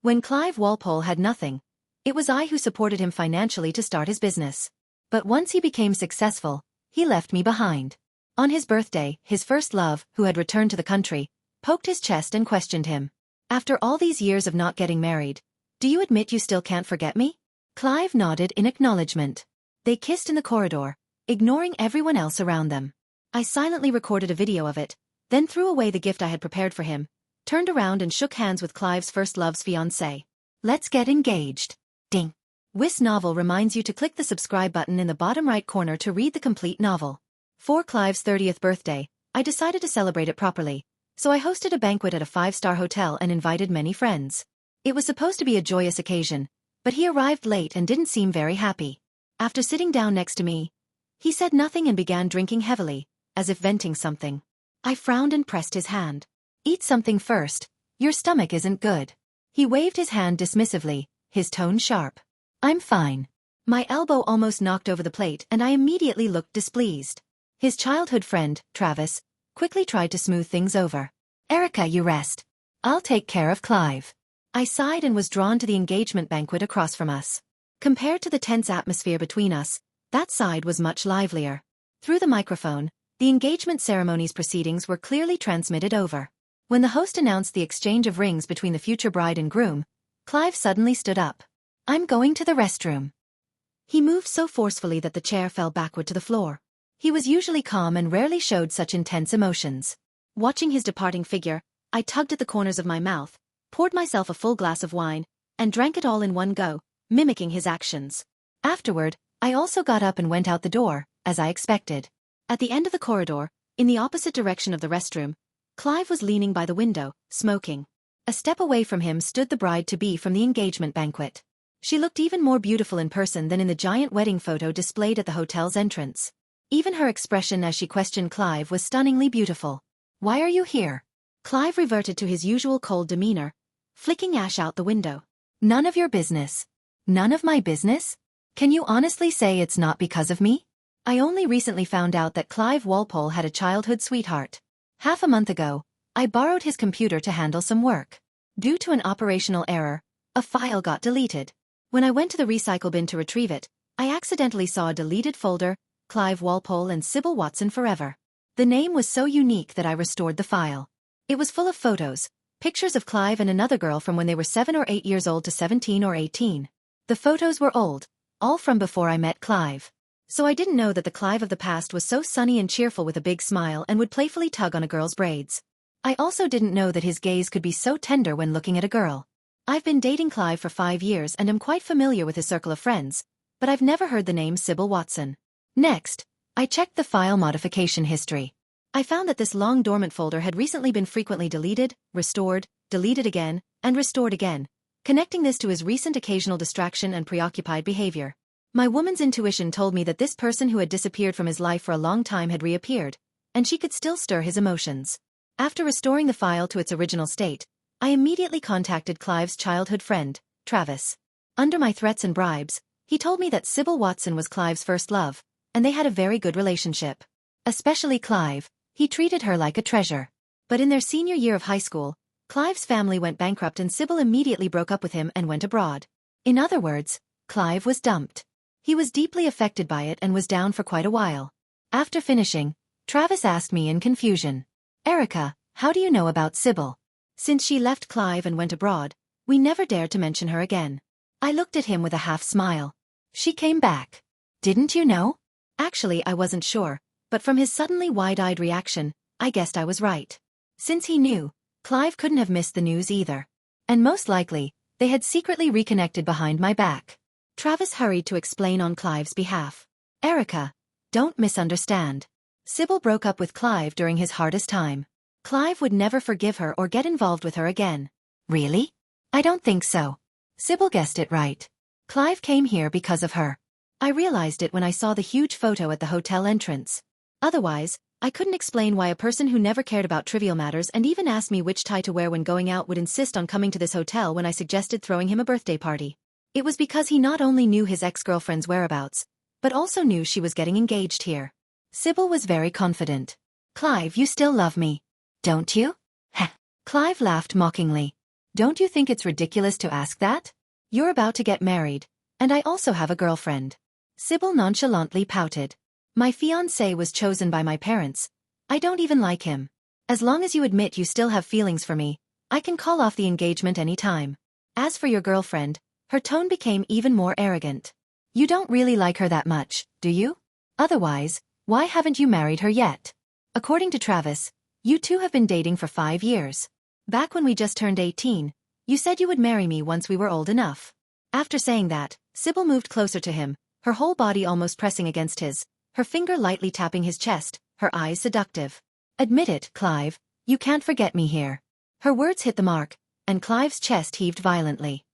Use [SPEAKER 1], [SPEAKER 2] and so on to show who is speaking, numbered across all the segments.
[SPEAKER 1] When Clive Walpole had nothing, it was I who supported him financially to start his business. But once he became successful, he left me behind. On his birthday, his first love, who had returned to the country, poked his chest and questioned him. "After all these years of not getting married, do you admit you still can't forget me?" Clive nodded in acknowledgement. They kissed in the corridor, ignoring everyone else around them. I silently recorded a video of it, then threw away the gift I had prepared for him, turned around and shook hands with Clive's first love's fiancée. "Let's get engaged." Ding. This novel reminds you to click the subscribe button in the bottom right corner to read the complete novel. For Clive's 30th birthday, I decided to celebrate it properly, so I hosted a banquet at a 5-star hotel and invited many friends. It was supposed to be a joyous occasion, but he arrived late and didn't seem very happy. After sitting down next to me, he said nothing and began drinking heavily, as if venting something. I frowned and pressed his hand. "Eat something first, your stomach isn't good." He waved his hand dismissively, his tone sharp. "I'm fine." My elbow almost knocked over the plate and I immediately looked displeased. His childhood friend, Travis, quickly tried to smooth things over. "Erica, you rest. I'll take care of Clive." I sighed and was drawn to the engagement banquet across from us. Compared to the tense atmosphere between us, that side was much livelier. Through the microphone, the engagement ceremony's proceedings were clearly transmitted over. When the host announced the exchange of rings between the future bride and groom, Clive suddenly stood up. "I'm going to the restroom." He moved so forcefully that the chair fell backward to the floor. He was usually calm and rarely showed such intense emotions. Watching his departing figure, I tugged at the corners of my mouth, poured myself a full glass of wine, and drank it all in one go, mimicking his actions. Afterward, I also got up and went out the door, as I expected. At the end of the corridor, in the opposite direction of the restroom, Clive was leaning by the window, smoking. A step away from him stood the bride-to-be from the engagement banquet. She looked even more beautiful in person than in the giant wedding photo displayed at the hotel's entrance. Even her expression as she questioned Clive was stunningly beautiful. "Why are you here?" Clive reverted to his usual cold demeanor, flicking ash out the window. "None of your business." "None of my business? Can you honestly say it's not because of me?" I only recently found out that Clive Walpole had a childhood sweetheart. Half a month ago, I borrowed his computer to handle some work. Due to an operational error, a file got deleted. When I went to the recycle bin to retrieve it, I accidentally saw a deleted folder, Clive Walpole and Sybil Watson Forever. The name was so unique that I restored the file. It was full of photos, pictures of Clive and another girl from when they were 7 or 8 years old to 17 or 18. The photos were old, all from before I met Clive. So I didn't know that the Clive of the past was so sunny and cheerful with a big smile and would playfully tug on a girl's braids. I also didn't know that his gaze could be so tender when looking at a girl. I've been dating Clive for 5 years and am quite familiar with his circle of friends, but I've never heard the name Sybil Watson. Next, I checked the file modification history. I found that this long dormant folder had recently been frequently deleted, restored, deleted again, and restored again, connecting this to his recent occasional distraction and preoccupied behavior. My woman's intuition told me that this person who had disappeared from his life for a long time had reappeared, and she could still stir his emotions. After restoring the file to its original state, I immediately contacted Clive's childhood friend, Travis. Under my threats and bribes, he told me that Sybil Watson was Clive's first love, and they had a very good relationship. Especially Clive, he treated her like a treasure. But in their senior year of high school, Clive's family went bankrupt and Sybil immediately broke up with him and went abroad. In other words, Clive was dumped. He was deeply affected by it and was down for quite a while. After finishing, Travis asked me in confusion, "Erica, how do you know about Sybil? Since she left Clive and went abroad, we never dared to mention her again." I looked at him with a half smile. "She came back. Didn't you know?" Actually, I wasn't sure, but from his suddenly wide-eyed reaction, I guessed I was right. Since he knew, Clive couldn't have missed the news either. And most likely, they had secretly reconnected behind my back. Travis hurried to explain on Clive's behalf. "Erica, don't misunderstand. Sybil broke up with Clive during his hardest time. Clive would never forgive her or get involved with her again." "Really? I don't think so." "Sybil guessed it right. Clive came here because of her." I realized it when I saw the huge photo at the hotel entrance. Otherwise, I couldn't explain why a person who never cared about trivial matters and even asked me which tie to wear when going out would insist on coming to this hotel when I suggested throwing him a birthday party. It was because he not only knew his ex-girlfriend's whereabouts, but also knew she was getting engaged here. Sybil was very confident. "Clive, you still love me, don't you?" Heh. Clive laughed mockingly. Don't you think it's ridiculous to ask that? You're about to get married, and I also have a girlfriend. Sybil nonchalantly pouted. My fiancé was chosen by my parents. I don't even like him. As long as you admit you still have feelings for me, I can call off the engagement any time. As for your girlfriend, her tone became even more arrogant. You don't really like her that much, do you? Otherwise, why haven't you married her yet? According to Travis, you two have been dating for 5 years. Back when we just turned 18, you said you would marry me once we were old enough. After saying that, Sybil moved closer to him, her whole body almost pressing against his, her finger lightly tapping his chest, her eyes seductive. Admit it, Clive, you can't forget me here. Her words hit the mark, and Clive's chest heaved violently.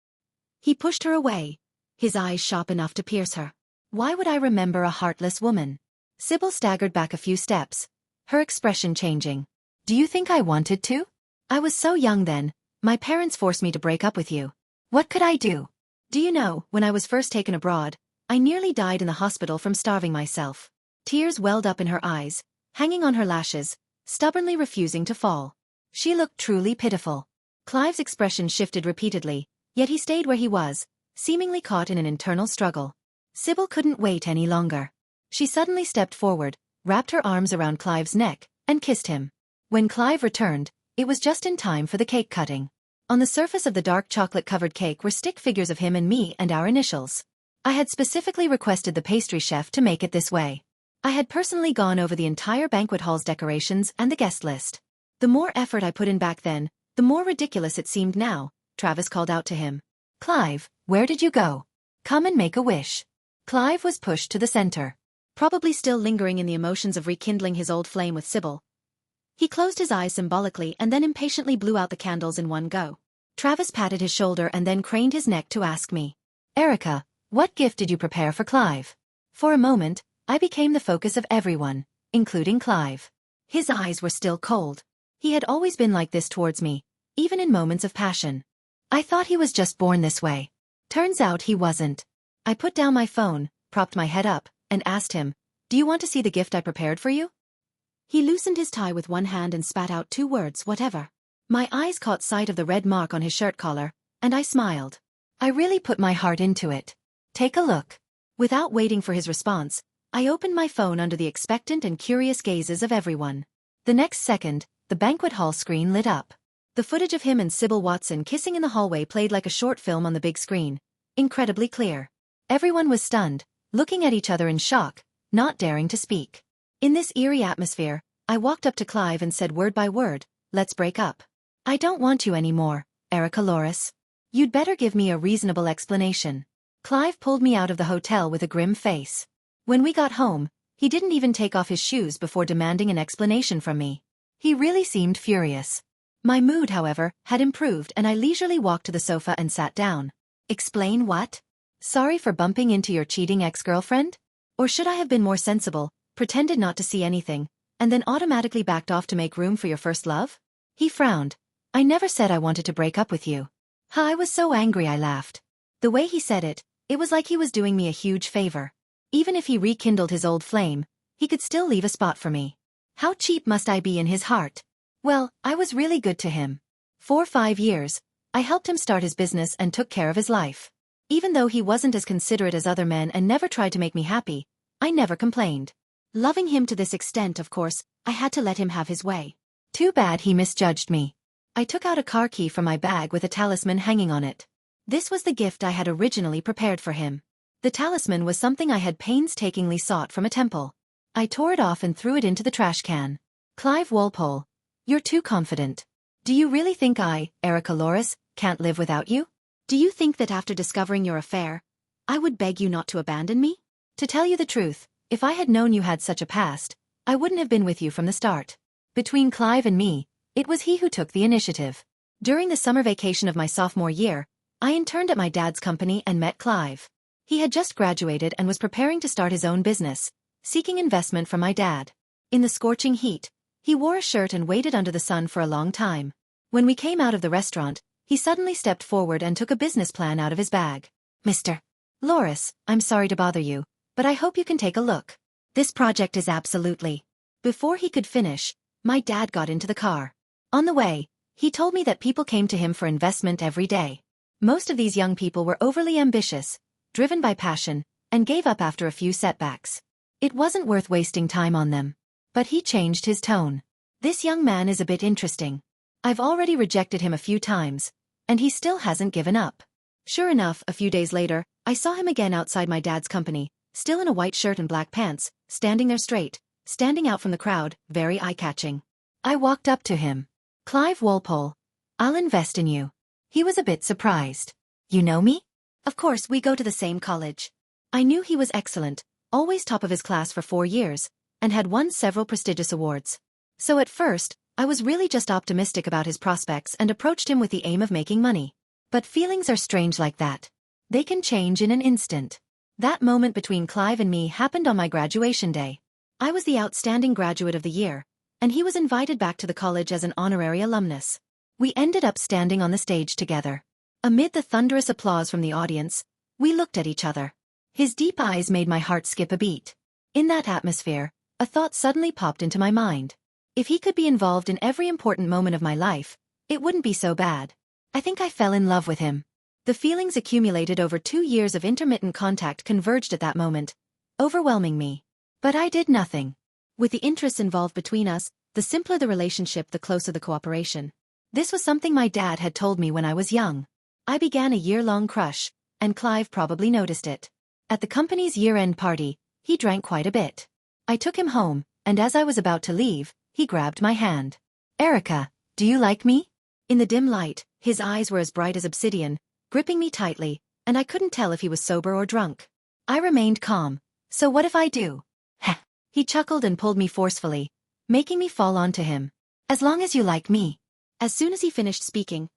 [SPEAKER 1] He pushed her away, his eyes sharp enough to pierce her. Why would I remember a heartless woman? Sybil staggered back a few steps, her expression changing. Do you think I wanted to? I was so young then, my parents forced me to break up with you. What could I do? Do you know, when I was first taken abroad, I nearly died in the hospital from starving myself. Tears welled up in her eyes, hanging on her lashes, stubbornly refusing to fall. She looked truly pitiful. Clive's expression shifted repeatedly, yet he stayed where he was, seemingly caught in an internal struggle. Sybil couldn't wait any longer. She suddenly stepped forward, wrapped her arms around Clive's neck, and kissed him. When Clive returned, it was just in time for the cake cutting. On the surface of the dark chocolate-covered cake were stick figures of him and me and our initials. I had specifically requested the pastry chef to make it this way. I had personally gone over the entire banquet hall's decorations and the guest list. The more effort I put in back then, the more ridiculous it seemed now. Travis called out to him. Clive, where did you go? Come and make a wish. Clive was pushed to the center. Probably still lingering in the emotions of rekindling his old flame with Sybil. He closed his eyes symbolically and then impatiently blew out the candles in one go. Travis patted his shoulder and then craned his neck to ask me. Erica, what gift did you prepare for Clive? For a moment, I became the focus of everyone, including Clive. His eyes were still cold. He had always been like this towards me, even in moments of passion. I thought he was just born this way. Turns out he wasn't. I put down my phone, propped my head up, and asked him, do you want to see the gift I prepared for you? He loosened his tie with one hand and spat out 2 words, whatever. My eyes caught sight of the red mark on his shirt collar, and I smiled. I really put my heart into it. Take a look. Without waiting for his response, I opened my phone under the expectant and curious gazes of everyone. The next second, the banquet hall screen lit up. The footage of him and Sybil Watson kissing in the hallway played like a short film on the big screen, incredibly clear. Everyone was stunned, looking at each other in shock, not daring to speak. In this eerie atmosphere, I walked up to Clive and said word by word, let's break up. I don't want you anymore, Erica Loris. You'd better give me a reasonable explanation. Clive pulled me out of the hotel with a grim face. When we got home, he didn't even take off his shoes before demanding an explanation from me. He really seemed furious. My mood, however, had improved and I leisurely walked to the sofa and sat down. Explain what? Sorry for bumping into your cheating ex-girlfriend? Or should I have been more sensible, pretended not to see anything, and then automatically backed off to make room for your first love? He frowned. I never said I wanted to break up with you. I was so angry I laughed. The way he said it, it was like he was doing me a huge favor. Even if he rekindled his old flame, he could still leave a spot for me. How cheap must I be in his heart? Well, I was really good to him. For 5 years, I helped him start his business and took care of his life. Even though he wasn't as considerate as other men and never tried to make me happy, I never complained. Loving him to this extent, of course, I had to let him have his way. Too bad he misjudged me. I took out a car key from my bag with a talisman hanging on it. This was the gift I had originally prepared for him. The talisman was something I had painstakingly sought from a temple. I tore it off and threw it into the trash can. Clive Walpole, you're too confident. Do you really think I, Erica Loris, can't live without you? Do you think that after discovering your affair, I would beg you not to abandon me? To tell you the truth, if I had known you had such a past, I wouldn't have been with you from the start. Between Clive and me, it was he who took the initiative. During the summer vacation of my sophomore year, I interned at my dad's company and met Clive. He had just graduated and was preparing to start his own business, seeking investment from my dad. In the scorching heat, he wore a shirt and waited under the sun for a long time. When we came out of the restaurant, he suddenly stepped forward and took a business plan out of his bag. Mr. Loris, I'm sorry to bother you, but I hope you can take a look. This project is absolutely... Before he could finish, my dad got into the car. On the way, He told me that people came to him for investment every day. Most of these young people were overly ambitious, driven by passion, and gave up after a few setbacks. It wasn't worth wasting time on them. But he changed his tone. This young man is a bit interesting. I've already rejected him a few times, and he still hasn't given up. Sure enough, a few days later, I saw him again outside my dad's company, still in a white shirt and black pants, standing there straight, standing out from the crowd, very eye-catching. I walked up to him. "Clive Walpole, I'll invest in you." He was a bit surprised. "You know me?" "Of course, we go to the same college." I knew he was excellent, always top of his class for 4 years, and had won several prestigious awards. So at first, I was really just optimistic about his prospects and approached him with the aim of making money. But feelings are strange like that. They can change in an instant. That moment between Clive and me happened on my graduation day. I was the outstanding graduate of the year, and he was invited back to the college as an honorary alumnus. We ended up standing on the stage together. Amid the thunderous applause from the audience, we looked at each other. His deep eyes made my heart skip a beat. In that atmosphere, a thought suddenly popped into my mind. If he could be involved in every important moment of my life, it wouldn't be so bad. I think I fell in love with him. The feelings accumulated over 2 years of intermittent contact converged at that moment, overwhelming me. But I did nothing. With the interests involved between us, the simpler the relationship, the closer the cooperation. This was something my dad had told me when I was young. I began a year-long crush, and Clive probably noticed it. At the company's year-end party, he drank quite a bit. I took him home, and as I was about to leave, he grabbed my hand. "Erica, do you like me?" In the dim light, his eyes were as bright as obsidian, gripping me tightly, and I couldn't tell if he was sober or drunk. I remained calm. "So what if I do?" "Heh." He chuckled and pulled me forcefully, making me fall onto him. "As long as you like me." As soon as he finished speaking,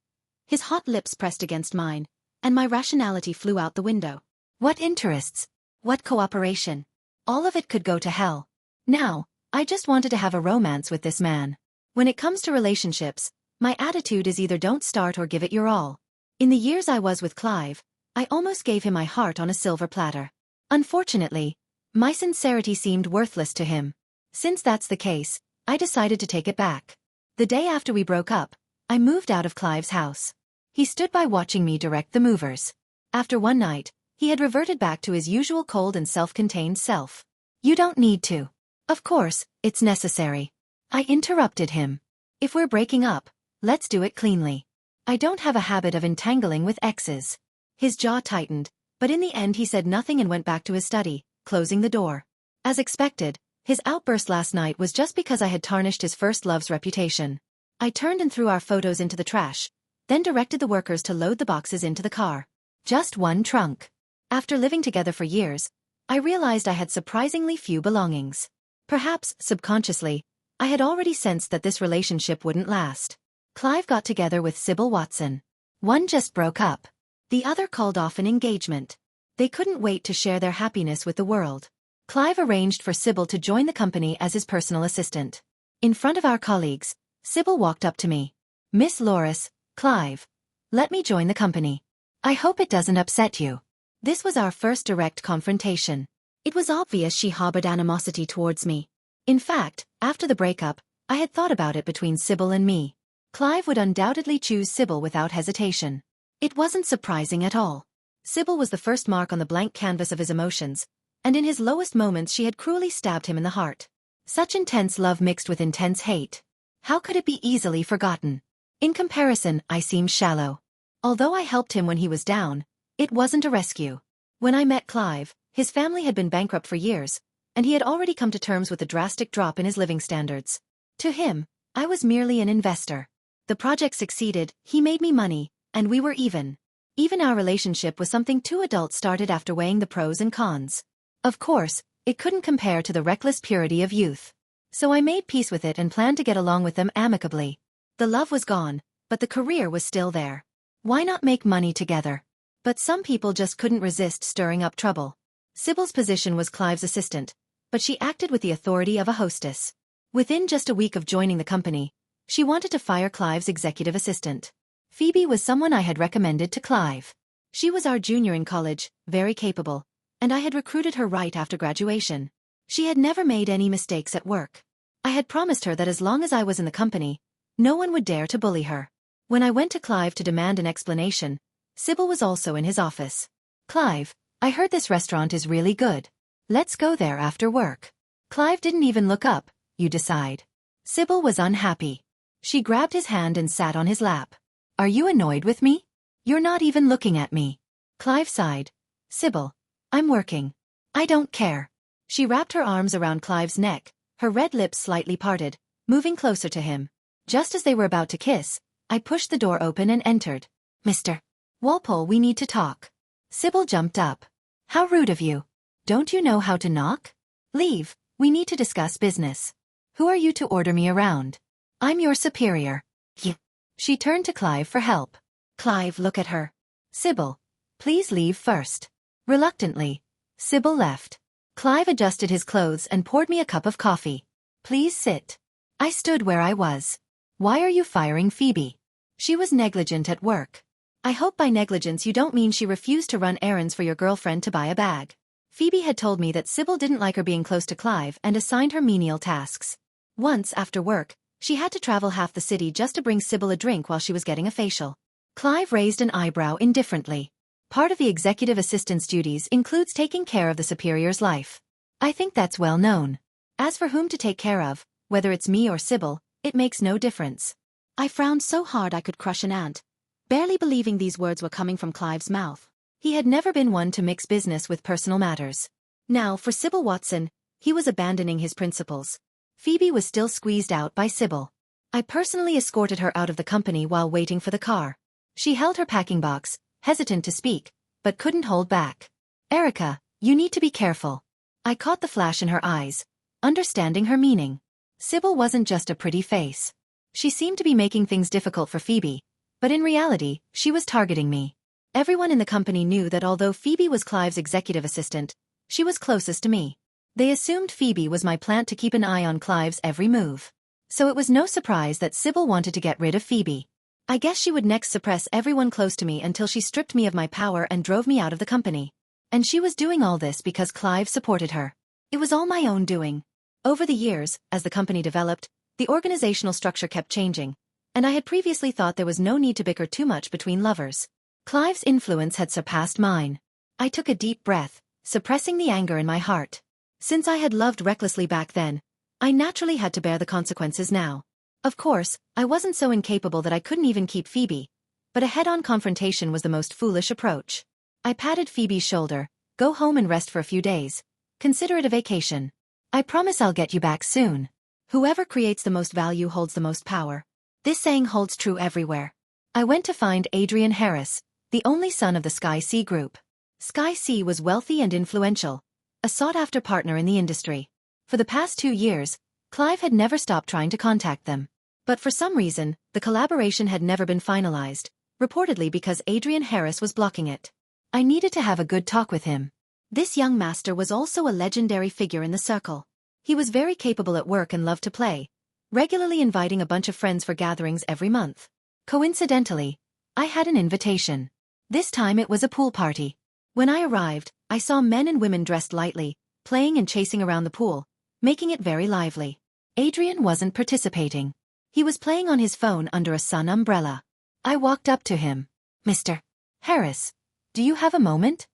[SPEAKER 1] his hot lips pressed against mine, and my rationality flew out the window. What interests? What cooperation? All of it could go to hell. Now, I just wanted to have a romance with this man. When it comes to relationships, my attitude is either don't start or give it your all. In the years I was with Clive, I almost gave him my heart on a silver platter. Unfortunately, my sincerity seemed worthless to him. Since that's the case, I decided to take it back. The day after we broke up, I moved out of Clive's house. He stood by watching me direct the movers. After one night, he had reverted back to his usual cold and self-contained self. "You don't need to." "Of course, it's necessary." I interrupted him. "If we're breaking up, let's do it cleanly. I don't have a habit of entangling with exes." His jaw tightened, but in the end he said nothing and went back to his study, closing the door. As expected, his outburst last night was just because I had tarnished his first love's reputation. I turned and threw our photos into the trash, then directed the workers to load the boxes into the car. Just one trunk. After living together for years, I realized I had surprisingly few belongings. Perhaps, subconsciously, I had already sensed that this relationship wouldn't last. Clive got together with Sybil Watson. One just broke up. The other called off an engagement. They couldn't wait to share their happiness with the world. Clive arranged for Sybil to join the company as his personal assistant. In front of our colleagues, Sybil walked up to me. "Miss Loris, Clive, let me join the company. I hope it doesn't upset you." This was our first direct confrontation. It was obvious she harbored animosity towards me. In fact, after the breakup, I had thought about it between Sybil and me. Clive would undoubtedly choose Sybil without hesitation. It wasn't surprising at all. Sybil was the first mark on the blank canvas of his emotions, and in his lowest moments she had cruelly stabbed him in the heart. Such intense love mixed with intense hate. How could it be easily forgotten? In comparison, I seemed shallow. Although I helped him when he was down, it wasn't a rescue. When I met Clive, his family had been bankrupt for years, and he had already come to terms with a drastic drop in his living standards. To him, I was merely an investor. The project succeeded, he made me money, and we were even. Even our relationship was something two adults started after weighing the pros and cons. Of course, it couldn't compare to the reckless purity of youth. So I made peace with it and planned to get along with them amicably. The love was gone, but the career was still there. Why not make money together? But some people just couldn't resist stirring up trouble. Sybil's position was Clive's assistant, but she acted with the authority of a hostess. Within just a week of joining the company, she wanted to fire Clive's executive assistant. Phoebe was someone I had recommended to Clive. She was our junior in college, very capable, and I had recruited her right after graduation. She had never made any mistakes at work. I had promised her that as long as I was in the company, No one would dare to bully her. When I went to Clive to demand an explanation, Sybil was also in his office. Clive, I heard this restaurant is really good. Let's go there after work. Clive didn't even look up, you decide. Sybil was unhappy. She grabbed his hand and sat on his lap. Are you annoyed with me? You're not even looking at me. Clive sighed. Sybil, I'm working. I don't care. She wrapped her arms around Clive's neck, her red lips slightly parted, moving closer to him. Just as they were about to kiss, I pushed the door open and entered. Mr. Walpole, we need to talk. Sybil jumped up. How rude of you. Don't you know how to knock? Leave, we need to discuss business. Who are you to order me around? I'm your superior. You. She turned to Clive for help. Clive, look at her. Sybil, please leave first. Reluctantly, Sybil left. Clive adjusted his clothes and poured me a cup of coffee. Please sit. I stood where I was. Why are you firing Phoebe? She was negligent at work. I hope by negligence you don't mean she refused to run errands for your girlfriend to buy a bag. Phoebe had told me that Sybil didn't like her being close to Clive and assigned her menial tasks. Once, after work, she had to travel half the city just to bring Sybil a drink while she was getting a facial. Clive raised an eyebrow indifferently. Part of the executive assistant's duties includes taking care of the superior's life. I think that's well known. As for whom to take care of, whether it's me or Sybil, it makes no difference. I frowned so hard I could crush an ant, barely believing these words were coming from Clive's mouth. He had never been one to mix business with personal matters. Now, for Sybil Watson, he was abandoning his principles. Phoebe was still squeezed out by Sybil. I personally escorted her out of the company while waiting for the car. She held her packing box, hesitant to speak, but couldn't hold back. Erica, you need to be careful. I caught the flash in her eyes, understanding her meaning. Sybil wasn't just a pretty face. She seemed to be making things difficult for Phoebe, but in reality, she was targeting me. Everyone in the company knew that although Phoebe was Clive's executive assistant, she was closest to me. They assumed Phoebe was my plant to keep an eye on Clive's every move. So it was no surprise that Sybil wanted to get rid of Phoebe. I guess she would next suppress everyone close to me until she stripped me of my power and drove me out of the company. And she was doing all this because Clive supported her. It was all my own doing. Over the years, as the company developed, the organizational structure kept changing, and I had previously thought there was no need to bicker too much between lovers. Clive's influence had surpassed mine. I took a deep breath, suppressing the anger in my heart. Since I had loved recklessly back then, I naturally had to bear the consequences now. Of course, I wasn't so incapable that I couldn't even keep Phoebe, but a head-on confrontation was the most foolish approach. I patted Phoebe's shoulder. Go home and rest for a few days. Consider it a vacation. I promise I'll get you back soon. Whoever creates the most value holds the most power. This saying holds true everywhere. I went to find Adrian Harris, the only son of the Sky C Group. Sky C was wealthy and influential, a sought-after partner in the industry. For the past 2 years, Clive had never stopped trying to contact them. But for some reason, the collaboration had never been finalized, reportedly because Adrian Harris was blocking it. I needed to have a good talk with him. This young master was also a legendary figure in the circle. He was very capable at work and loved to play, regularly inviting a bunch of friends for gatherings every month. Coincidentally, I had an invitation. This time it was a pool party. When I arrived, I saw men and women dressed lightly, playing and chasing around the pool, making it very lively. Adrian wasn't participating. He was playing on his phone under a sun umbrella. I walked up to him. Mr. Harris, do you have a moment?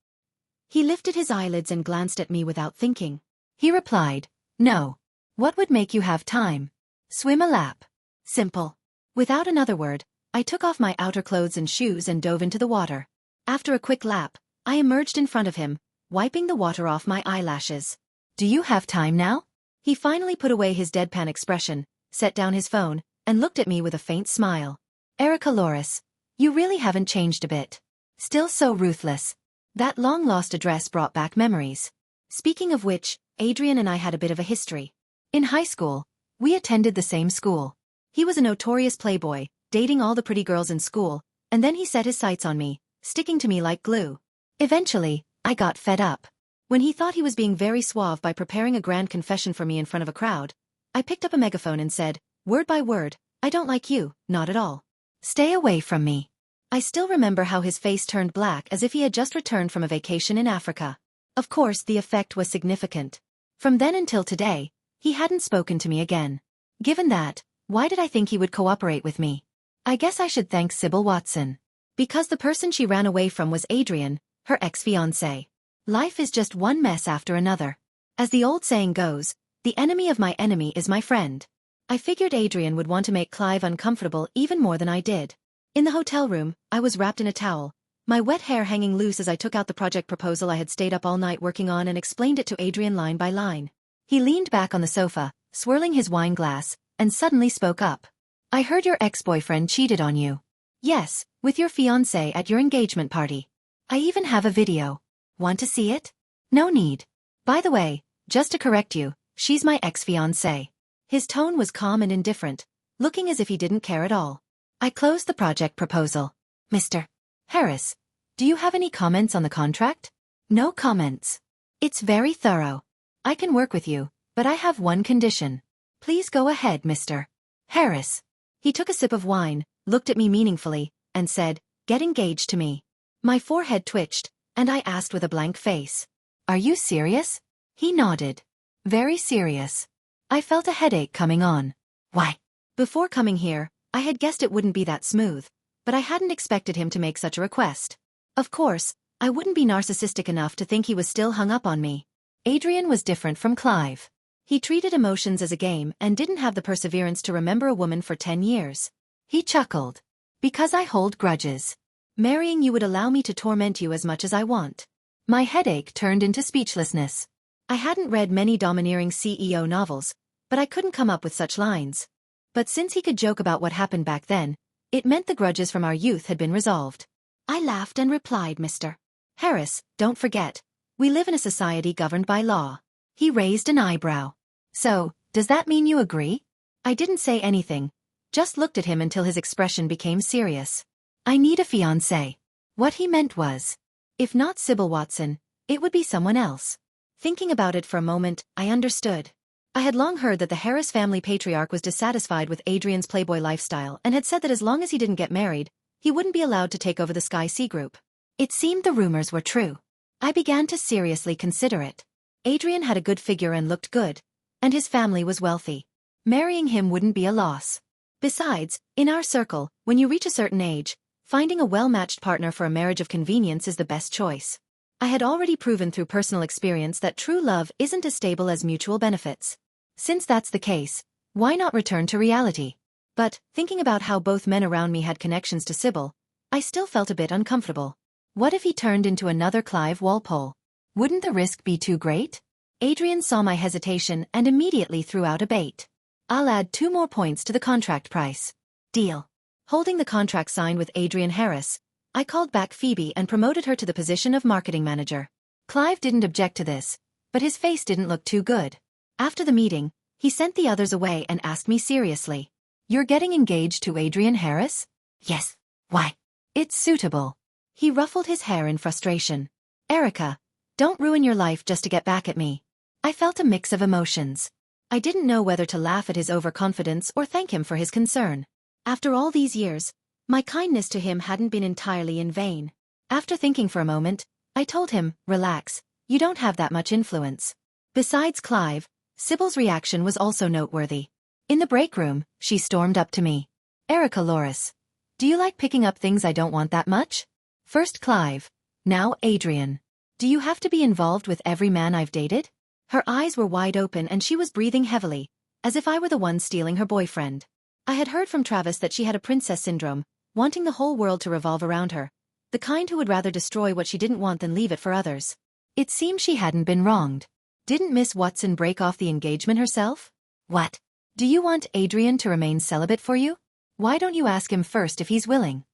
[SPEAKER 1] He lifted his eyelids and glanced at me without thinking. He replied, no. What would make you have time? Swim a lap. Simple. Without another word, I took off my outer clothes and shoes and dove into the water. After a quick lap, I emerged in front of him, wiping the water off my eyelashes. Do you have time now? He finally put away his deadpan expression, set down his phone, and looked at me with a faint smile. Erica Loris, you really haven't changed a bit. Still so ruthless. That long-lost address brought back memories. Speaking of which, Adrian and I had a bit of a history. In high school, we attended the same school. He was a notorious playboy, dating all the pretty girls in school, and then he set his sights on me, sticking to me like glue. Eventually, I got fed up. When he thought he was being very suave by preparing a grand confession for me in front of a crowd, I picked up a megaphone and said, word by word, I don't like you, not at all. Stay away from me. I still remember how his face turned black as if he had just returned from a vacation in Africa. Of course, the effect was significant. From then until today, he hadn't spoken to me again. Given that, Why did I think he would cooperate with me? I guess I should thank Sybil Watson. Because the person she ran away from was Adrian, her ex-fiancé. Life is just one mess after another. As the old saying goes, the enemy of my enemy is my friend. I figured Adrian would want to make Clive uncomfortable even more than I did. In the hotel room, I was wrapped in a towel, my wet hair hanging loose as I took out the project proposal I had stayed up all night working on and explained it to Adrian line by line. He leaned back on the sofa, swirling his wine glass, and suddenly spoke up. I heard your ex-boyfriend cheated on you. Yes, with your fiancé at your engagement party. I even have a video. Want to see it? No need. By the way, just to correct you, she's my ex-fiancé. His tone was calm and indifferent, looking as if he didn't care at all. I closed the project proposal. Mr. Harris, do you have any comments on the contract? No comments. It's very thorough. I can work with you, but I have one condition. Please go ahead, Mr. Harris. He took a sip of wine, looked at me meaningfully, and said, get engaged to me. My forehead twitched, and I asked with a blank face. Are you serious? He nodded. Very serious. I felt a headache coming on. Why? Before coming here, I had guessed it wouldn't be that smooth, but I hadn't expected him to make such a request. Of course, I wouldn't be narcissistic enough to think he was still hung up on me. Adrian was different from Clive. He treated emotions as a game and didn't have the perseverance to remember a woman for 10 years. He chuckled. Because I hold grudges. Marrying you would allow me to torment you as much as I want. My headache turned into speechlessness. I hadn't read many domineering CEO novels, but I couldn't come up with such lines. But since he could joke about what happened back then, it meant the grudges from our youth had been resolved. I laughed and replied, Mr. Harris, don't forget, we live in a society governed by law. He raised an eyebrow. So, does that mean you agree? I didn't say anything, just looked at him until his expression became serious. I need a fiancé. What he meant was, if not Sybil Watson, it would be someone else. Thinking about it for a moment, I understood. I had long heard that the Harris family patriarch was dissatisfied with Adrian's playboy lifestyle and had said that as long as he didn't get married, he wouldn't be allowed to take over the Sky C Group. It seemed the rumors were true. I began to seriously consider it. Adrian had a good figure and looked good, and his family was wealthy. Marrying him wouldn't be a loss. Besides, in our circle, when you reach a certain age, finding a well-matched partner for a marriage of convenience is the best choice. I had already proven through personal experience that true love isn't as stable as mutual benefits. Since that's the case, why not return to reality? But, thinking about how both men around me had connections to Sybil, I still felt a bit uncomfortable. What if he turned into another Clive Walpole? Wouldn't the risk be too great? Adrian saw my hesitation and immediately threw out a bait. I'll add 2 more points to the contract price. Deal. Holding the contract signed with Adrian Harris, I called back Phoebe and promoted her to the position of marketing manager. Clive didn't object to this, but his face didn't look too good. After the meeting, he sent the others away and asked me seriously. You're getting engaged to Adrian Harris? Yes. Why? It's suitable. He ruffled his hair in frustration. Erica, don't ruin your life just to get back at me. I felt a mix of emotions. I didn't know whether to laugh at his overconfidence or thank him for his concern. After all these years, my kindness to him hadn't been entirely in vain. After thinking for a moment, I told him, relax, you don't have that much influence. Besides Clive, Sybil's reaction was also noteworthy. In the break room, she stormed up to me. Erica Loris, do you like picking up things I don't want that much? First Clive, now Adrian. Do you have to be involved with every man I've dated? Her eyes were wide open and she was breathing heavily, as if I were the one stealing her boyfriend. I had heard from Travis that she had a princess syndrome, wanting the whole world to revolve around her, the kind who would rather destroy what she didn't want than leave it for others. It seemed she hadn't been wronged. Didn't Miss Watson break off the engagement herself? What? Do you want Adrian to remain celibate for you? Why don't you ask him first if he's willing?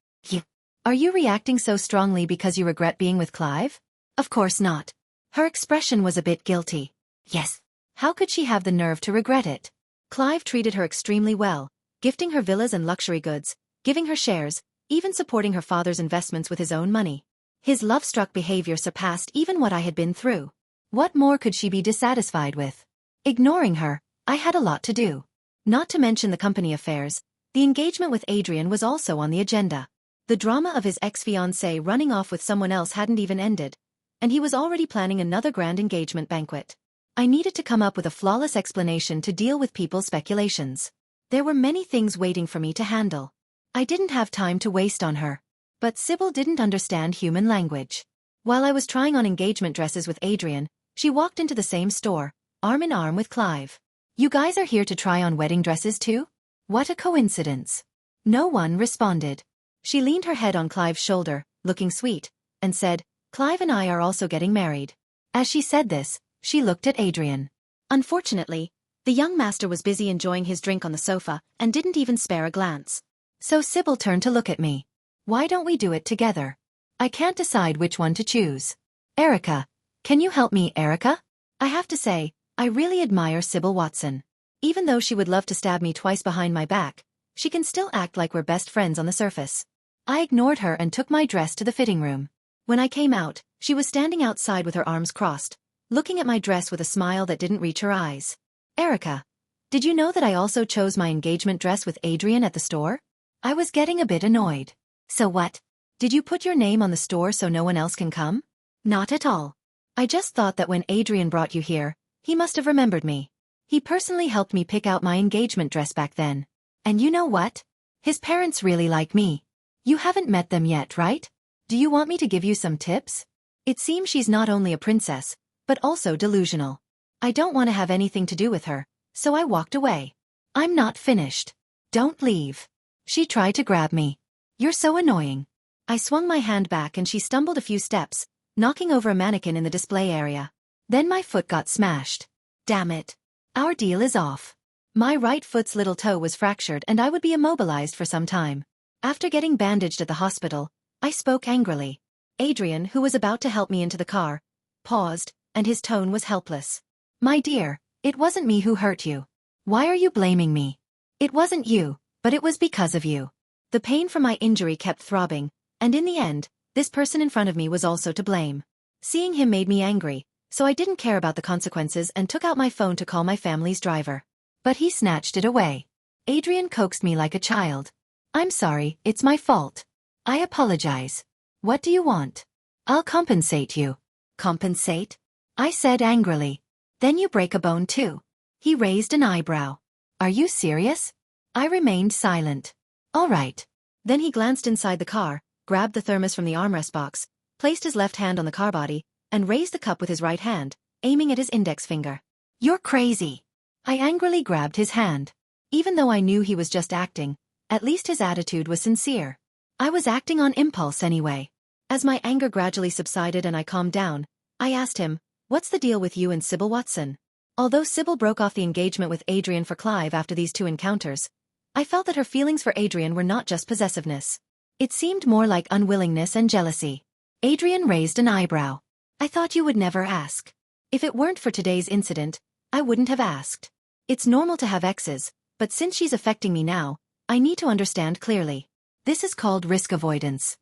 [SPEAKER 1] Are you reacting so strongly because you regret being with Clive? Of course not. Her expression was a bit guilty. Yes. How could she have the nerve to regret it? Clive treated her extremely well, gifting her villas and luxury goods, giving her shares, even supporting her father's investments with his own money. His love-struck behavior surpassed even what I had been through. What more could she be dissatisfied with? Ignoring her, I had a lot to do. Not to mention the company affairs, the engagement with Adrian was also on the agenda. The drama of his ex-fiancée running off with someone else hadn't even ended, and he was already planning another grand engagement banquet. I needed to come up with a flawless explanation to deal with people's speculations. There were many things waiting for me to handle. I didn't have time to waste on her. But Sybil didn't understand human language. While I was trying on engagement dresses with Adrian, she walked into the same store, arm in arm with Clive. "You guys are here to try on wedding dresses too? What a coincidence." No one responded. She leaned her head on Clive's shoulder, looking sweet, and said, "Clive and I are also getting married." As she said this, she looked at Adrian. Unfortunately, the young master was busy enjoying his drink on the sofa and didn't even spare a glance. So Sybil turned to look at me. "Why don't we do it together? I can't decide which one to choose." "Erica. Can you help me, Erica?" I have to say, I really admire Sybil Watson. Even though she would love to stab me twice behind my back, she can still act like we're best friends on the surface. I ignored her and took my dress to the fitting room. When I came out, she was standing outside with her arms crossed, looking at my dress with a smile that didn't reach her eyes. "Erica, did you know that I also chose my engagement dress with Adrian at the store?" I was getting a bit annoyed. "So what? Did you put your name on the store so no one else can come?" "Not at all. I just thought that when Adrian brought you here, he must have remembered me. He personally helped me pick out my engagement dress back then. And you know what? His parents really like me. You haven't met them yet, right? Do you want me to give you some tips? It seems she's not only a princess, but also delusional. I don't want to have anything to do with her, so I walked away." "I'm not finished. Don't leave." She tried to grab me. "You're so annoying." I swung my hand back and she stumbled a few steps, knocking over a mannequin in the display area. Then my foot got smashed. Damn it. Our deal is off. My right foot's little toe was fractured and I would be immobilized for some time. After getting bandaged at the hospital, I spoke angrily. Adrian, who was about to help me into the car, paused, and his tone was helpless. "My dear, it wasn't me who hurt you. Why are you blaming me?" "It wasn't you, but it was because of you." The pain from my injury kept throbbing, and in the end, this person in front of me was also to blame. Seeing him made me angry, so I didn't care about the consequences and took out my phone to call my family's driver. But he snatched it away. Adrian coaxed me like a child. "I'm sorry, it's my fault. I apologize. What do you want?" "I'll compensate you." "Compensate?" I said angrily. "Then you break a bone too." He raised an eyebrow. "Are you serious?" I remained silent. "All right." Then he glanced inside the car, grabbed the thermos from the armrest box, placed his left hand on the car body, and raised the cup with his right hand, aiming at his index finger. "You're crazy." I angrily grabbed his hand. Even though I knew he was just acting, at least his attitude was sincere. I was acting on impulse anyway. As my anger gradually subsided and I calmed down, I asked him, "What's the deal with you and Sybil Watson?" Although Sybil broke off the engagement with Adrian for Clive after these two encounters, I felt that her feelings for Adrian were not just possessiveness. It seemed more like unwillingness and jealousy. Adrian raised an eyebrow. "I thought you would never ask." "If it weren't for today's incident, I wouldn't have asked. It's normal to have exes, but since she's affecting me now, I need to understand clearly. This is called risk avoidance."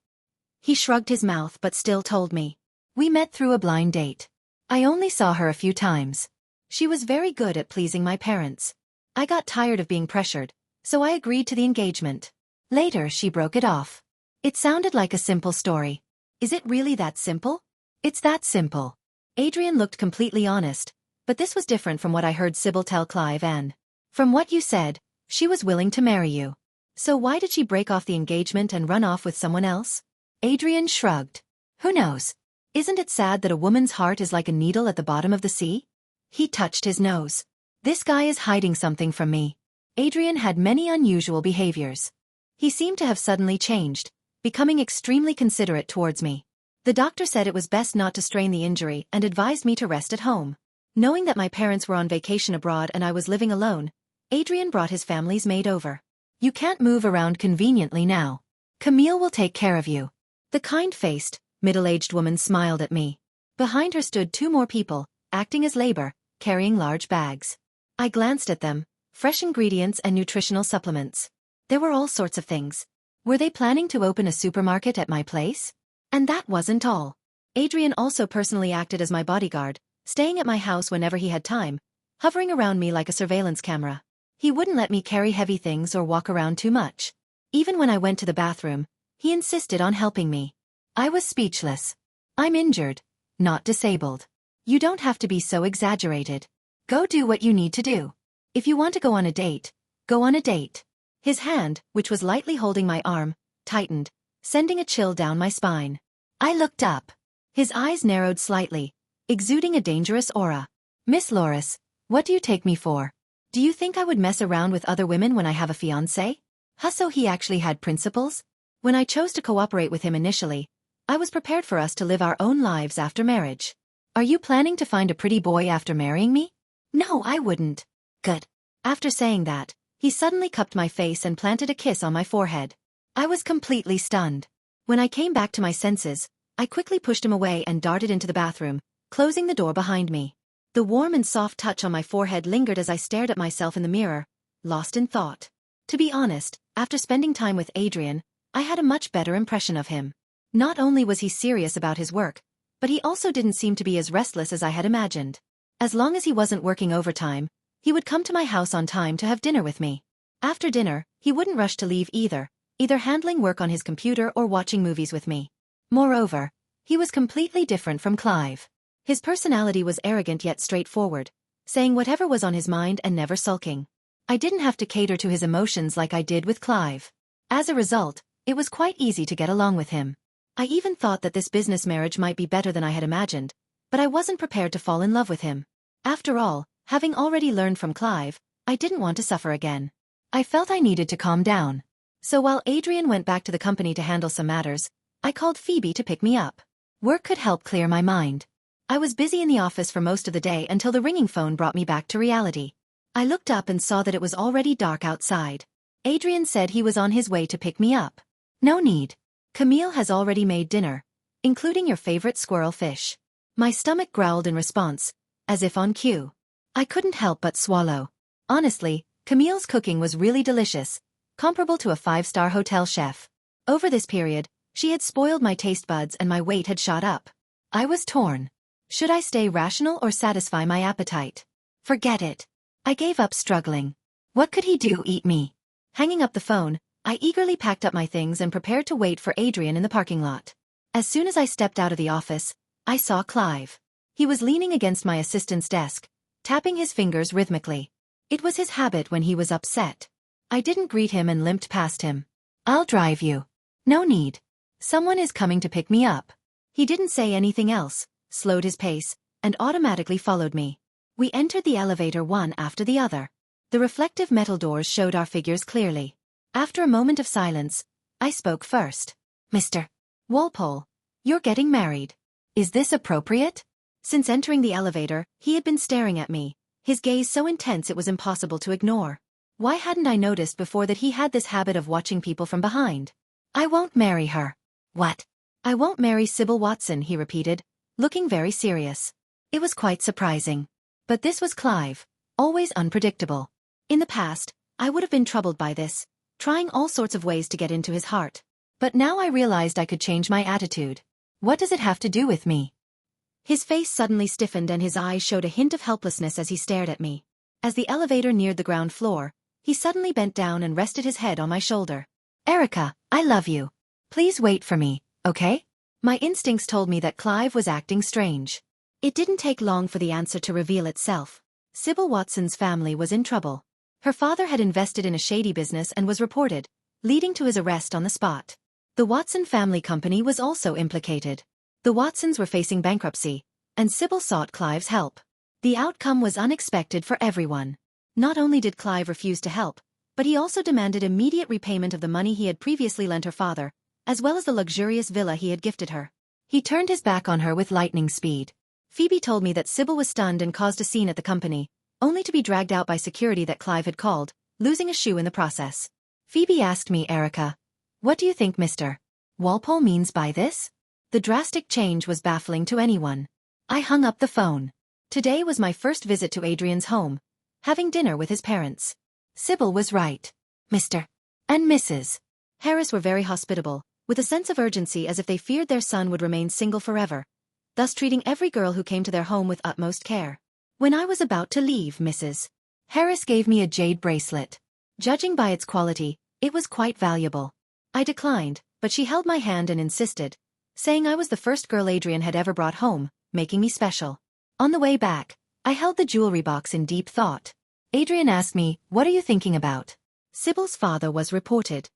[SPEAKER 1] He shrugged his mouth but still told me. "We met through a blind date. I only saw her a few times. She was very good at pleasing my parents. I got tired of being pressured, so I agreed to the engagement. Later she broke it off." It sounded like a simple story. Is it really that simple? It's that simple. Adrian looked completely honest, but this was different from what I heard Sybil tell Clive and, "From what you said, she was willing to marry you. So why did she break off the engagement and run off with someone else?" Adrian shrugged. "Who knows? Isn't it sad that a woman's heart is like a needle at the bottom of the sea?" He touched his nose. "This guy is hiding something from me." Adrian had many unusual behaviors. He seemed to have suddenly changed, becoming extremely considerate towards me. The doctor said it was best not to strain the injury and advised me to rest at home. Knowing that my parents were on vacation abroad and I was living alone, Adrian brought his family's maid over. "You can't move around conveniently now. Camille will take care of you." The kind-faced, middle-aged woman smiled at me. Behind her stood two more people, acting as labor, carrying large bags. I glanced at them, fresh ingredients and nutritional supplements. There were all sorts of things. Were they planning to open a supermarket at my place? And that wasn't all. Adrian also personally acted as my bodyguard, staying at my house whenever he had time, hovering around me like a surveillance camera. He wouldn't let me carry heavy things or walk around too much. Even when I went to the bathroom, he insisted on helping me. I was speechless. "I'm injured, not disabled. You don't have to be so exaggerated. Go do what you need to do. If you want to go on a date, Go on a date. His hand, which was lightly holding my arm, tightened, sending a chill down my spine. I looked up. His eyes narrowed slightly, exuding a dangerous aura. Miss Loris, what do you take me for? Do you think I would mess around with other women when I have a fiancé? So he actually had principles? When I chose to cooperate with him initially, I was prepared for us to live our own lives after marriage. Are you planning to find a pretty boy after marrying me? No, I wouldn't. Good. After saying that, he suddenly cupped my face and planted a kiss on my forehead. I was completely stunned. When I came back to my senses, I quickly pushed him away and darted into the bathroom, closing the door behind me. The warm and soft touch on my forehead lingered as I stared at myself in the mirror, lost in thought. To be honest, after spending time with Adrian, I had a much better impression of him. Not only was he serious about his work, but he also didn't seem to be as restless as I had imagined. As long as he wasn't working overtime, he would come to my house on time to have dinner with me. After dinner, he wouldn't rush to leave either handling work on his computer or watching movies with me. Moreover, he was completely different from Clive. His personality was arrogant yet straightforward, saying whatever was on his mind and never sulking. I didn't have to cater to his emotions like I did with Clive. As a result, it was quite easy to get along with him. I even thought that this business marriage might be better than I had imagined, but I wasn't prepared to fall in love with him. After all, having already learned from Clive, I didn't want to suffer again. I felt I needed to calm down. So while Adrian went back to the company to handle some matters, I called Phoebe to pick me up. Work could help clear my mind. I was busy in the office for most of the day until the ringing phone brought me back to reality. I looked up and saw that it was already dark outside. Adrian said he was on his way to pick me up. No need. Camille has already made dinner, including your favorite squirrel fish. My stomach growled in response, as if on cue. I couldn't help but swallow. Honestly, Camille's cooking was really delicious, comparable to a 5-star hotel chef. Over this period, she had spoiled my taste buds and my weight had shot up. I was torn. Should I stay rational or satisfy my appetite? Forget it. I gave up struggling. What could he do? Eat me? Hanging up the phone, I eagerly packed up my things and prepared to wait for Adrian in the parking lot. As soon as I stepped out of the office, I saw Clive. He was leaning against my assistant's desk, tapping his fingers rhythmically. It was his habit when he was upset. I didn't greet him and limped past him. I'll drive you. No need. Someone is coming to pick me up. He didn't say anything else, slowed his pace, and automatically followed me. We entered the elevator one after the other. The reflective metal doors showed our figures clearly. After a moment of silence, I spoke first. Mr. Walpole, you're getting married. Is this appropriate? Since entering the elevator, he had been staring at me, his gaze so intense it was impossible to ignore. Why hadn't I noticed before that he had this habit of watching people from behind? I won't marry her. What? I won't marry Sybil Watson, he repeated, looking very serious. It was quite surprising. But this was Clive, always unpredictable. In the past, I would have been troubled by this, trying all sorts of ways to get into his heart. But now I realized I could change my attitude. What does it have to do with me? His face suddenly stiffened and his eyes showed a hint of helplessness as he stared at me. As the elevator neared the ground floor, he suddenly bent down and rested his head on my shoulder. Erica, I love you. Please wait for me, okay? My instincts told me that Clive was acting strange. It didn't take long for the answer to reveal itself. Sybil Watson's family was in trouble. Her father had invested in a shady business and was reported, leading to his arrest on the spot. The Watson family company was also implicated. The Watsons were facing bankruptcy, and Sybil sought Clive's help. The outcome was unexpected for everyone. Not only did Clive refuse to help, but he also demanded immediate repayment of the money he had previously lent her father, as well as the luxurious villa he had gifted her. He turned his back on her with lightning speed. Phoebe told me that Sybil was stunned and caused a scene at the company, only to be dragged out by security that Clive had called, losing a shoe in the process. Phoebe asked me, Erica, what do you think Mr. Walpole means by this? The drastic change was baffling to anyone. I hung up the phone. Today was my first visit to Adrian's home, having dinner with his parents. Sybil was right. Mr. and Mrs. Harris were very hospitable, with a sense of urgency as if they feared their son would remain single forever, thus treating every girl who came to their home with utmost care. When I was about to leave, Mrs. Harris gave me a jade bracelet. Judging by its quality, it was quite valuable. I declined, but she held my hand and insisted, saying I was the first girl Adrian had ever brought home, making me special. On the way back, I held the jewelry box in deep thought. Adrian asked me, "What are you thinking about?" Sybil's father was reported.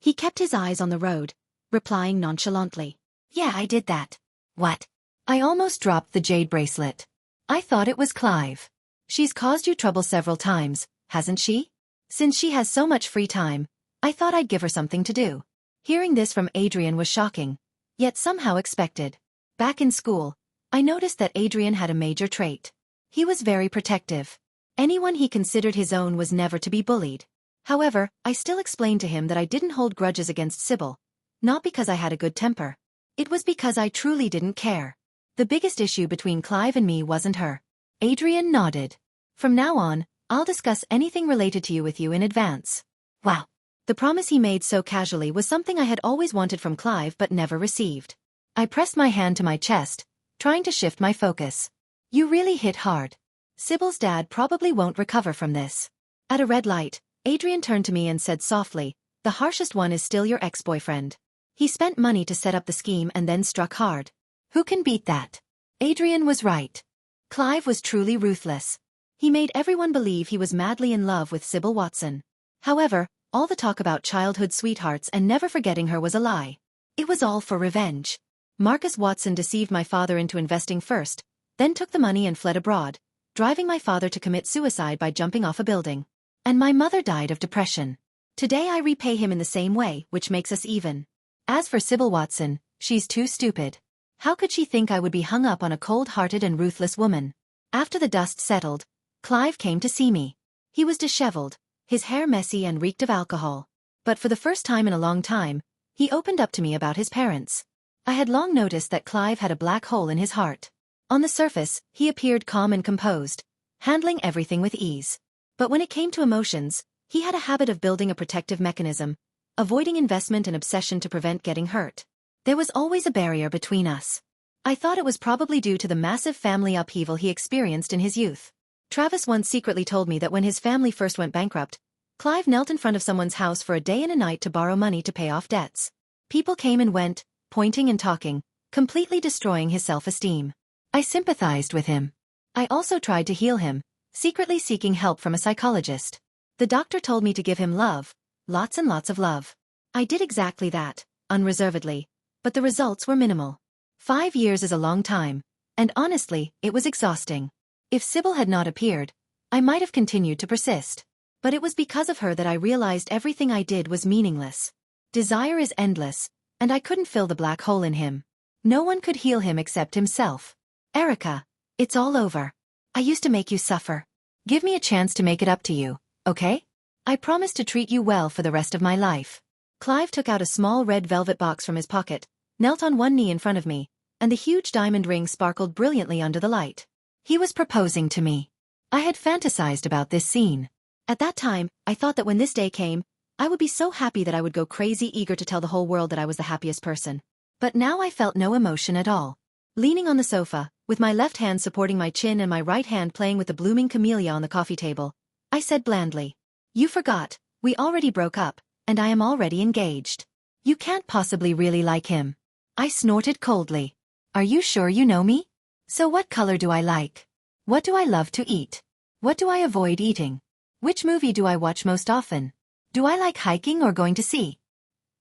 [SPEAKER 1] He kept his eyes on the road, replying nonchalantly, "Yeah, I did that." "What?" I almost dropped the jade bracelet. "I thought it was Clive." "She's caused you trouble several times, hasn't she?" "Since she has so much free time, I thought I'd give her something to do." Hearing this from Adrian was shocking, yet somehow expected. Back in school, I noticed that Adrian had a major trait. He was very protective. Anyone he considered his own was never to be bullied. However, I still explained to him that I didn't hold grudges against Sybil, not because I had a good temper. It was because I truly didn't care. The biggest issue between Clive and me wasn't her. Adrian nodded. "From now on, I'll discuss anything related to you with you in advance." Wow. The promise he made so casually was something I had always wanted from Clive but never received. I pressed my hand to my chest, trying to shift my focus. "You really hit hard. Sybil's dad probably won't recover from this." At a red light, Adrian turned to me and said softly, "The harshest one is still your ex-boyfriend. He spent money to set up the scheme and then struck hard. Who can beat that?" Adrian was right. Clive was truly ruthless. He made everyone believe he was madly in love with Sybil Watson. However, all the talk about childhood sweethearts and never forgetting her was a lie. It was all for revenge. Marcus Watson deceived my father into investing first, then took the money and fled abroad, driving my father to commit suicide by jumping off a building. And my mother died of depression. Today I repay him in the same way, which makes us even. As for Sybil Watson, she's too stupid. How could she think I would be hung up on a cold-hearted and ruthless woman? After the dust settled, Clive came to see me. He was disheveled, his hair messy and reeked of alcohol. But for the first time in a long time, he opened up to me about his parents. I had long noticed that Clive had a black hole in his heart. On the surface, he appeared calm and composed, handling everything with ease. But when it came to emotions, he had a habit of building a protective mechanism, avoiding investment and obsession to prevent getting hurt. There was always a barrier between us. I thought it was probably due to the massive family upheaval he experienced in his youth. Travis once secretly told me that when his family first went bankrupt, Clive knelt in front of someone's house for a day and a night to borrow money to pay off debts. People came and went, pointing and talking, completely destroying his self-esteem. I sympathized with him. I also tried to heal him, secretly seeking help from a psychologist. The doctor told me to give him love, lots and lots of love. I did exactly that, unreservedly, but the results were minimal. 5 years is a long time, and honestly, it was exhausting. If Sybil had not appeared, I might have continued to persist. But it was because of her that I realized everything I did was meaningless. Desire is endless, and I couldn't fill the black hole in him. No one could heal him except himself. "Erica, it's all over. I used to make you suffer. Give me a chance to make it up to you, okay? I promise to treat you well for the rest of my life." Clive took out a small red velvet box from his pocket, knelt on one knee in front of me, and the huge diamond ring sparkled brilliantly under the light. He was proposing to me. I had fantasized about this scene. At that time, I thought that when this day came, I would be so happy that I would go crazy eager to tell the whole world that I was the happiest person. But now I felt no emotion at all. Leaning on the sofa, with my left hand supporting my chin and my right hand playing with the blooming camellia on the coffee table, I said blandly, "You forgot, we already broke up, and I am already engaged. You can't possibly really like him." I snorted coldly. "Are you sure you know me? So what color do I like? What do I love to eat? What do I avoid eating? Which movie do I watch most often? Do I like hiking or going to sea?"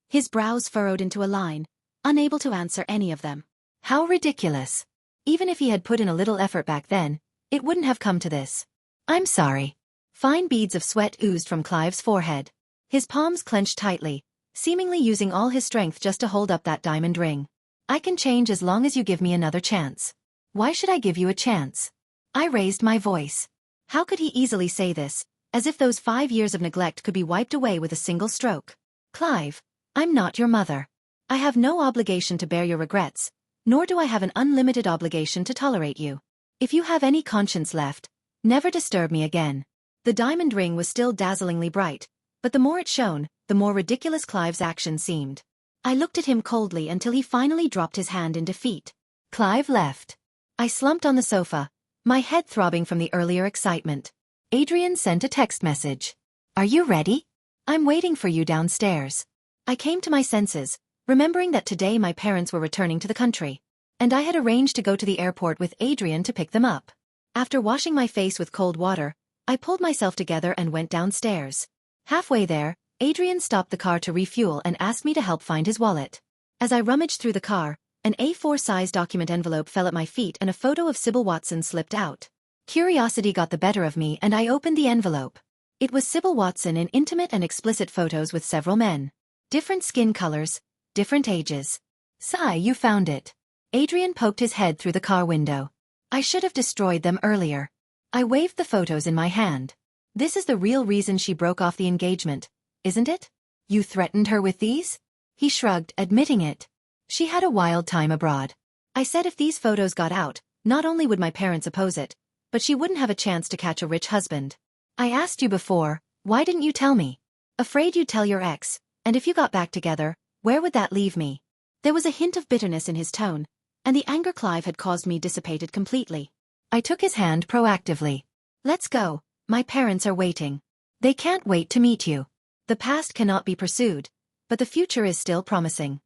[SPEAKER 1] His brows furrowed into a line, unable to answer any of them. How ridiculous. Even if he had put in a little effort back then, it wouldn't have come to this. "I'm sorry." Fine beads of sweat oozed from Clive's forehead. His palms clenched tightly, seemingly using all his strength just to hold up that diamond ring. "I can change as long as you give me another chance." "Why should I give you a chance?" I raised my voice. How could he easily say this, as if those 5 years of neglect could be wiped away with a single stroke? "Clive, I'm not your mother. I have no obligation to bear your regrets, nor do I have an unlimited obligation to tolerate you. If you have any conscience left, never disturb me again." The diamond ring was still dazzlingly bright, but the more it shone, the more ridiculous Clive's action seemed. I looked at him coldly until he finally dropped his hand in defeat. Clive left. I slumped on the sofa, my head throbbing from the earlier excitement. Adrian sent a text message. "Are you ready? I'm waiting for you downstairs." I came to my senses, remembering that today my parents were returning to the country, and I had arranged to go to the airport with Adrian to pick them up. After washing my face with cold water, I pulled myself together and went downstairs. Halfway there, Adrian stopped the car to refuel and asked me to help find his wallet. As I rummaged through the car, an A4-size document envelope fell at my feet and a photo of Sybil Watson slipped out. Curiosity got the better of me and I opened the envelope. It was Sybil Watson in intimate and explicit photos with several men. Different skin colors, different ages. Sigh, you found it. Adrian poked his head through the car window. I should have destroyed them earlier. I waved the photos in my hand. This is the real reason she broke off the engagement, isn't it? You threatened her with these? He shrugged, admitting it. She had a wild time abroad. I said if these photos got out, not only would my parents oppose it, but she wouldn't have a chance to catch a rich husband. I asked you before, why didn't you tell me? Afraid you'd tell your ex, and if you got back together, where would that leave me? There was a hint of bitterness in his tone, and the anger Clive had caused me dissipated completely. I took his hand proactively. Let's go, my parents are waiting. They can't wait to meet you. The past cannot be pursued, but the future is still promising.